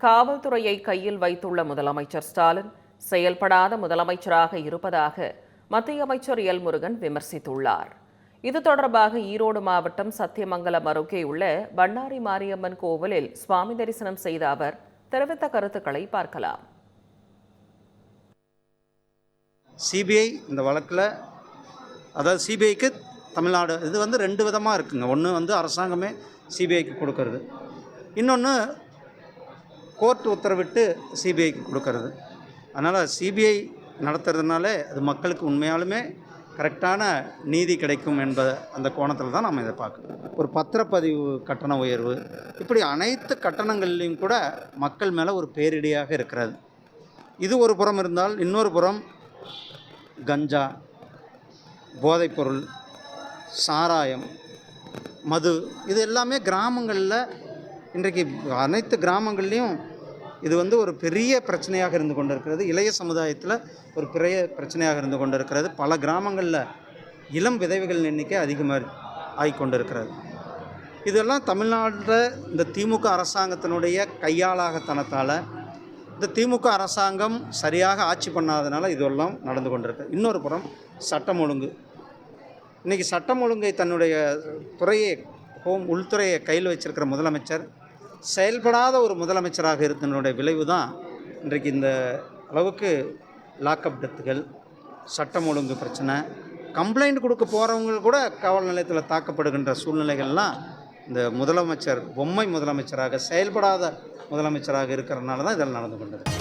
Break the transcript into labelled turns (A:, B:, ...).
A: காவல்துறையை கையில் வைத்துள்ள முதலமைச்சர் ஸ்டாலின் செயல்படாத முதலமைச்சராக இருப்பதாக மத்திய அமைச்சர் எல் முருகன் விமர்சித்துள்ளார். இது தொடர்பாக ஈரோடு மாவட்டம் சத்தியமங்கலம் அருகே உள்ள பண்ணாரி மாரியம்மன் கோவிலில் சுவாமி தரிசனம் செய்த அவர் தெரிவித்த கருத்துக்களை பார்க்கலாம்.
B: சிபிஐ இந்த வழக்கில், அதாவது சிபிஐக்கு தமிழ்நாடு இது ரெண்டு விதமாக இருக்குங்க. ஒன்று அரசாங்கமே சிபிஐக்கு கொடுக்கறது, இன்னொன்று கோர்ட் உத்தரவிட்டு சிபிஐக்கு கொடுக்கறது. அதனால் சிபிஐ நடத்துறதுனால அது மக்களுக்கு உண்மையாலுமே கரெக்டான நீதி கிடைக்கும் என்பத அந்த கோணத்தில் தான் நம்ம இதை பார்க்கணும். ஒரு பத்திரப்பதிவு கட்டண உயர்வு, இப்படி அனைத்து கட்டணங்கள்லையும் கூட மக்கள் மேலே ஒரு பேரிடியாக இருக்கிறது. இது ஒரு புறம் இருந்தால், இன்னொரு புறம் கஞ்சா, போதைப்பொருள், சாராயம், மது, இது எல்லாமே கிராமங்களில் இன்றைக்கு அனைத்து கிராமங்கள்லேயும் இது ஒரு பெரிய பிரச்சனையாக இருந்து கொண்டு இருக்கிறது. இளைய சமுதாயத்தில் ஒரு பெரிய பிரச்சனையாக இருந்து கொண்டு இருக்கிறது. பல கிராமங்களில் இளம் விதவைகள் எண்ணிக்கை அதிகமாக ஆகிக்கொண்டு இருக்கிறது. இதெல்லாம் தமிழ்நாட்டில் இந்த திமுக அரசாங்கத்தினுடைய கையாளாகத்தனத்தால், இந்த திமுக அரசாங்கம் சரியாக ஆட்சி பண்ணாதனால இதெல்லாம் நடந்து கொண்டிருக்கு. இன்னொரு புறம் சட்டம் ஒழுங்கு. இன்றைக்கி சட்டம் ஒழுங்கை தன்னுடைய துறையை, உள்துறையை கையில் வச்சிருக்கிற முதலமைச்சர் செயல்படாத ஒரு முதலமைச்சராக இருந்தனுடைய விளைவு தான் இன்றைக்கு இந்த அளவுக்கு லாக்அப் டெத்துகள், சட்டம் ஒழுங்கு பிரச்சனை, கம்ப்ளைண்ட் கொடுக்க போகிறவங்க கூட காவல் நிலையத்தில் தாக்கப்படுகின்ற சூழ்நிலைகள்லாம் இந்த முதலமைச்சர் பொம்மை முதலமைச்சராக, செயல்படாத முதலமைச்சராக இருக்கிறதுனால தான் இதெல்லாம் நடந்து கொண்டிருக்கு.